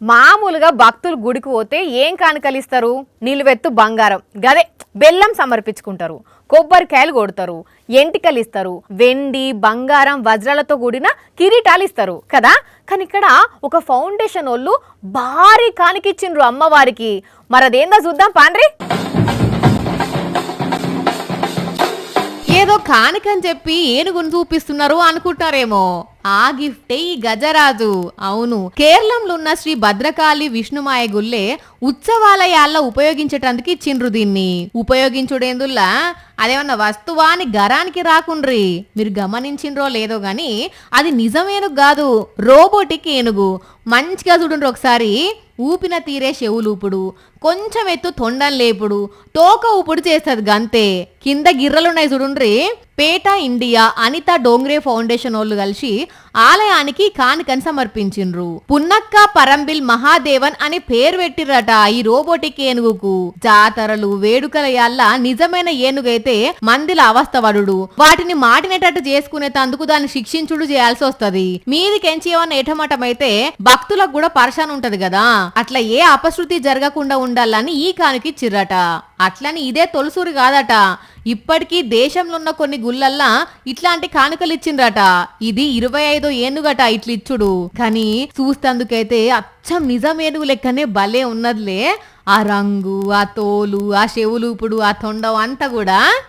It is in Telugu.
మామూలుగా భక్తులు గుడికి పోతే ఏం కానుకలిస్తారు? నిలువెత్తు బంగారం గదే బెల్లం సమర్పించుకుంటారు, కొబ్బరికాయలు కొడతారు, ఎంటికలు ఇస్తారు, వెండి బంగారం వజ్రాలతో కూడిన కిరీటాలు ఇస్తారు కదా. కానీ ఇక్కడ ఒక ఫౌండేషన్ వాళ్ళు భారీ కానికిచ్చిండ్రు అమ్మవారికి. మరదేందో చూద్దాం పాండ్రి. ఏదో కానికని చెప్పి ఏనుగును చూపిస్తున్నారు అనుకుంటారేమో, ఆ గిఫ్టే ఈ గజరాజు. అవును, కేరళంలో ఉన్న శ్రీ భద్రకాళి విష్ణుమాయ గుళ్ళే ఉత్సవాలయాల్లో ఉపయోగించటానికి ఇచ్చిండ్రు దీన్ని. ఉపయోగించుడేందుల్లా అదేమన్నా వస్తువా అని గరానికి రాకుండ్రి. మీరు గమనించిండ్రో లేదో గాని అది నిజమేనుగు కాదు, రోబోటిక్ ఏనుగు. మంచిగా చూడండి ఒకసారి. ఊపిన తీరే చెవులూపుడు, కొంచెం ఎత్తు తొండం లేపుడు, తోక ఊపుడు చేస్తుంది గంతే. కింద గిర్రలున్నాయి చూడుండ్రి. PETA India Anita Dongre foundation వాళ్ళు కలిసి ఆలయానికి కానుకని సమర్పించిండ్రు. పున్నక్క పరంబిల్ మహాదేవన్ అని పేరు పెట్టిరట ఈ రోబోటిక్ ఏనుగుకు. జాతరలు వేడుకల యాళ్ళ నిజమైన ఏనుగైతే మందిల అవస్థవడు, వాటిని మాటినేటట్టు చేసుకునే తందుకు దాన్ని శిక్షించుడు చేయాల్సి వస్తది. మీదికెంచి ఏమన్నా ఎటమటమైతే భక్తులకు కూడా పరేషాన్ ఉంటది కదా. అట్లా ఏ అపశృతి జరగకుండా ఉండాలని ఈ కానుకిచ్చిర్రట. అట్లని ఇదే తొలసూరి కాదట, ఇప్పటికీ దేశంలో ఉన్న కొన్ని గుళ్ళల్లా ఇట్లాంటి కానుకలు ఇచ్చిండ్రట. ఇది 25వ ఏనుగట ఇట్లిచ్చుడు. కానీ చూస్తందుకైతే అచ్చం నిజం ఏనుగు లెక్కనే భలే ఉన్నదిలే. ఆ రంగు, ఆ తోలు, ఆ చెవులూపుడు, ఆ తొండం అంతా కూడా.